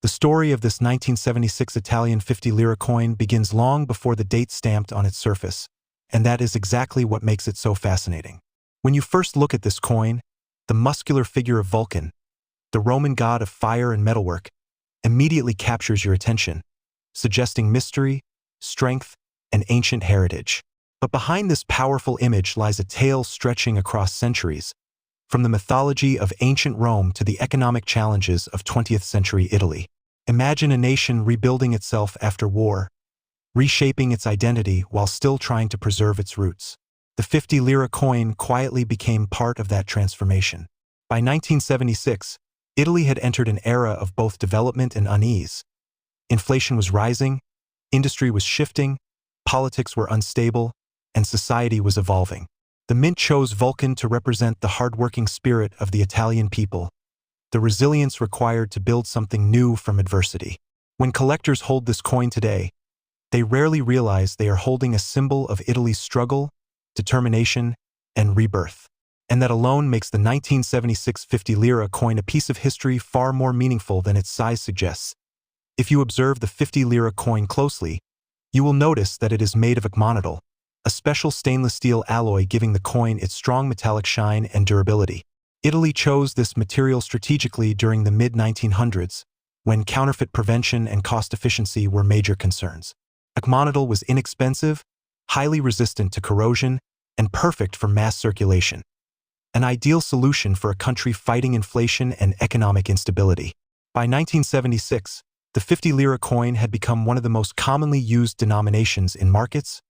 The story of this 1976 Italian 50 lire coin begins long before the date stamped on its surface, and that is exactly what makes it so fascinating. When you first look at this coin, the muscular figure of Vulcan, the Roman god of fire and metalwork, immediately captures your attention, suggesting mystery, strength, and ancient heritage. But behind this powerful image lies a tale stretching across centuries, from the mythology of ancient Rome to the economic challenges of 20th century Italy. Imagine a nation rebuilding itself after war, reshaping its identity while still trying to preserve its roots. The 50 lire coin quietly became part of that transformation. By 1976, Italy had entered an era of both development and unease. Inflation was rising, industry was shifting, politics were unstable, and society was evolving. The mint chose Vulcan to represent the hardworking spirit of the Italian people, the resilience required to build something new from adversity. When collectors hold this coin today, they rarely realize they are holding a symbol of Italy's struggle, determination, and rebirth. And that alone makes the 1976 50 lire coin a piece of history far more meaningful than its size suggests. If you observe the 50 lire coin closely, you will notice that it is made of agmonitol, a special stainless steel alloy giving the coin its strong metallic shine and durability. Italy chose this material strategically during the mid-1900s, when counterfeit prevention and cost efficiency were major concerns. Agmonitol was inexpensive, highly resistant to corrosion, and perfect for mass circulation. An ideal solution for a country fighting inflation and economic instability. By 1976, the 50 lire coin had become one of the most commonly used denominations in markets,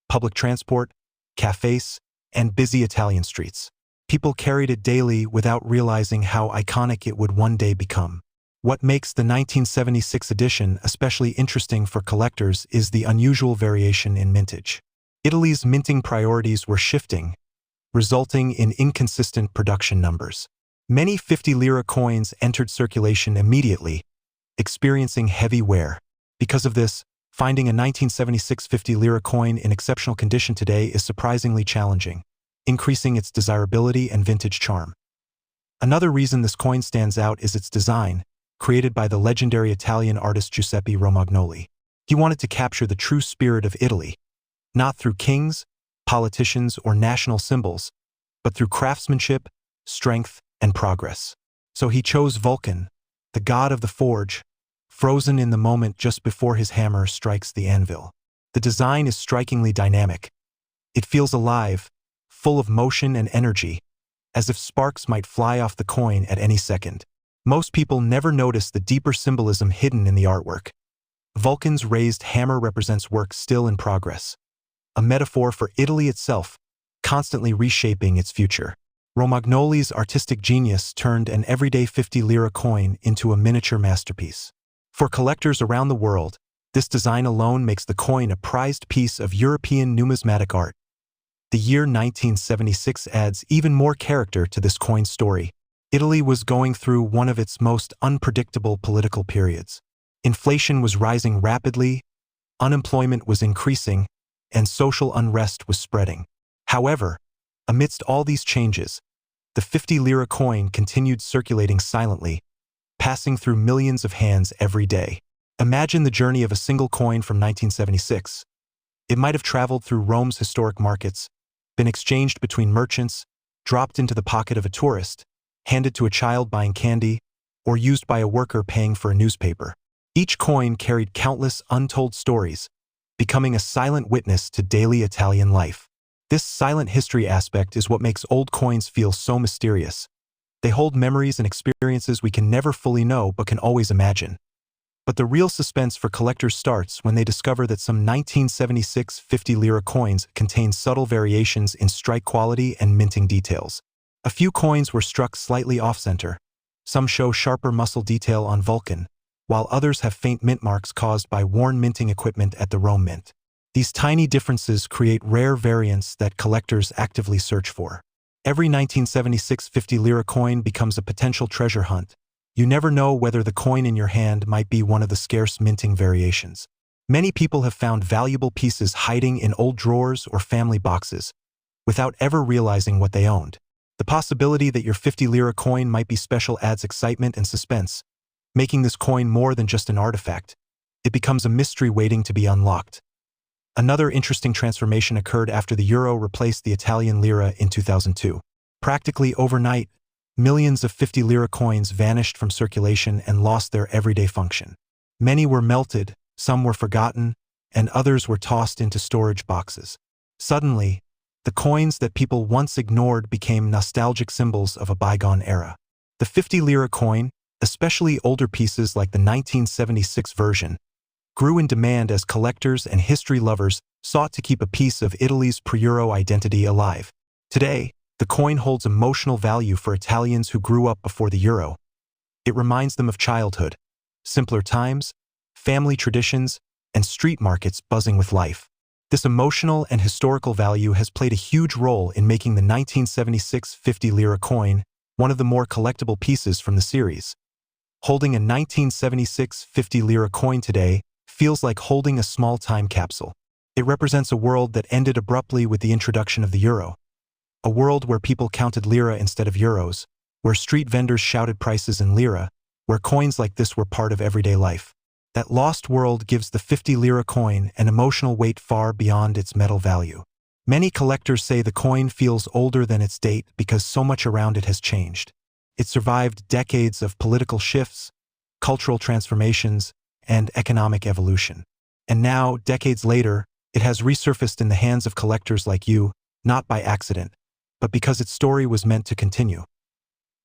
public transport, cafes, and busy Italian streets. People carried it daily without realizing how iconic it would one day become. What makes the 1976 edition especially interesting for collectors is the unusual variation in mintage. Italy's minting priorities were shifting, resulting in inconsistent production numbers. Many 50 lire coins entered circulation immediately, experiencing heavy wear. Because of this, finding a 1976 50 lire coin in exceptional condition today is surprisingly challenging, increasing its desirability and vintage charm. Another reason this coin stands out is its design, created by the legendary Italian artist Giuseppe Romagnoli. He wanted to capture the true spirit of Italy, not through kings, politicians, or national symbols, but through craftsmanship, strength, and progress. So he chose Vulcan, the god of the forge, frozen in the moment just before his hammer strikes the anvil. The design is strikingly dynamic. It feels alive, full of motion and energy, as if sparks might fly off the coin at any second. Most people never notice the deeper symbolism hidden in the artwork. Vulcan's raised hammer represents work still in progress, a metaphor for Italy itself, constantly reshaping its future. Romagnoli's artistic genius turned an everyday 50 lire coin into a miniature masterpiece. For collectors around the world, this design alone makes the coin a prized piece of European numismatic art. The year 1976 adds even more character to this coin's story. Italy was going through one of its most unpredictable political periods. Inflation was rising rapidly, unemployment was increasing, and social unrest was spreading. However, amidst all these changes, the 50 lire coin continued circulating silently, passing through millions of hands every day. Imagine the journey of a single coin from 1976. It might have traveled through Rome's historic markets, been exchanged between merchants, dropped into the pocket of a tourist, handed to a child buying candy, or used by a worker paying for a newspaper. Each coin carried countless untold stories, becoming a silent witness to daily Italian life. This silent history aspect is what makes old coins feel so mysterious. They hold memories and experiences we can never fully know but can always imagine. But the real suspense for collectors starts when they discover that some 1976 50 lire coins contain subtle variations in strike quality and minting details. A few coins were struck slightly off-center. Some show sharper muscle detail on Vulcan, while others have faint mint marks caused by worn minting equipment at the Rome Mint. These tiny differences create rare variants that collectors actively search for. Every 1976 50 lire coin becomes a potential treasure hunt. You never know whether the coin in your hand might be one of the scarce minting variations. Many people have found valuable pieces hiding in old drawers or family boxes, without ever realizing what they owned. The possibility that your 50 lire coin might be special adds excitement and suspense, making this coin more than just an artifact. It becomes a mystery waiting to be unlocked. Another interesting transformation occurred after the euro replaced the Italian lira in 2002. Practically overnight, millions of 50 lira coins vanished from circulation and lost their everyday function. Many were melted, some were forgotten, and others were tossed into storage boxes. Suddenly, the coins that people once ignored became nostalgic symbols of a bygone era. The 50 lira coin, especially older pieces like the 1976 version, grew in demand as collectors and history lovers sought to keep a piece of Italy's pre-euro identity alive. Today, the coin holds emotional value for Italians who grew up before the euro. It reminds them of childhood, simpler times, family traditions, and street markets buzzing with life. This emotional and historical value has played a huge role in making the 1976 50 lira coin one of the more collectible pieces from the series. Holding a 1976 50 lira coin today feels like holding a small time capsule. It represents a world that ended abruptly with the introduction of the euro. A world where people counted lira instead of euros, where street vendors shouted prices in lira, where coins like this were part of everyday life. That lost world gives the 50 lira coin an emotional weight far beyond its metal value. Many collectors say the coin feels older than its date because so much around it has changed. It survived decades of political shifts, cultural transformations, and economic evolution. And now, decades later, it has resurfaced in the hands of collectors like you, not by accident, but because its story was meant to continue.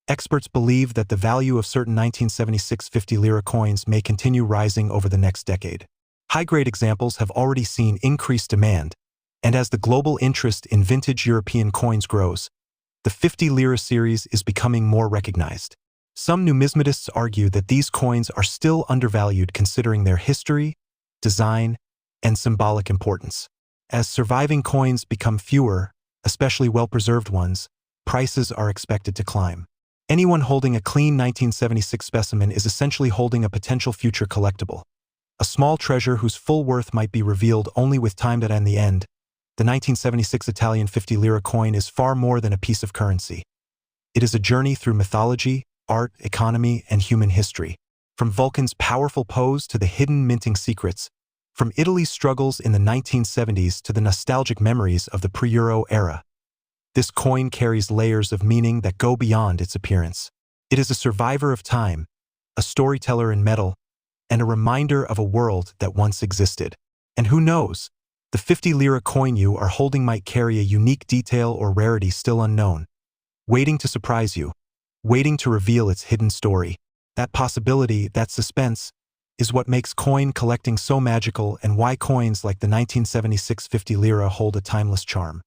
Experts believe that the value of certain 1976 50 lira coins may continue rising over the next decade. High-grade examples have already seen increased demand, and as the global interest in vintage European coins grows, the 50 lira series is becoming more recognized. Some numismatists argue that these coins are still undervalued considering their history, design, and symbolic importance. As surviving coins become fewer, especially well-preserved ones, prices are expected to climb. Anyone holding a clean 1976 specimen is essentially holding a potential future collectible. A small treasure whose full worth might be revealed only with time. In the end, the 1976 Italian 50 lira coin is far more than a piece of currency. It is a journey through mythology, art, economy, and human history. From Vulcan's powerful pose to the hidden minting secrets, from Italy's struggles in the 1970s to the nostalgic memories of the pre-euro era. This coin carries layers of meaning that go beyond its appearance. It is a survivor of time, a storyteller in metal, and a reminder of a world that once existed. And who knows, the 50 lira coin you are holding might carry a unique detail or rarity still unknown, waiting to surprise you, waiting to reveal its hidden story. That possibility, that suspense, is what makes coin collecting so magical and why coins like the 1976 50 lira hold a timeless charm.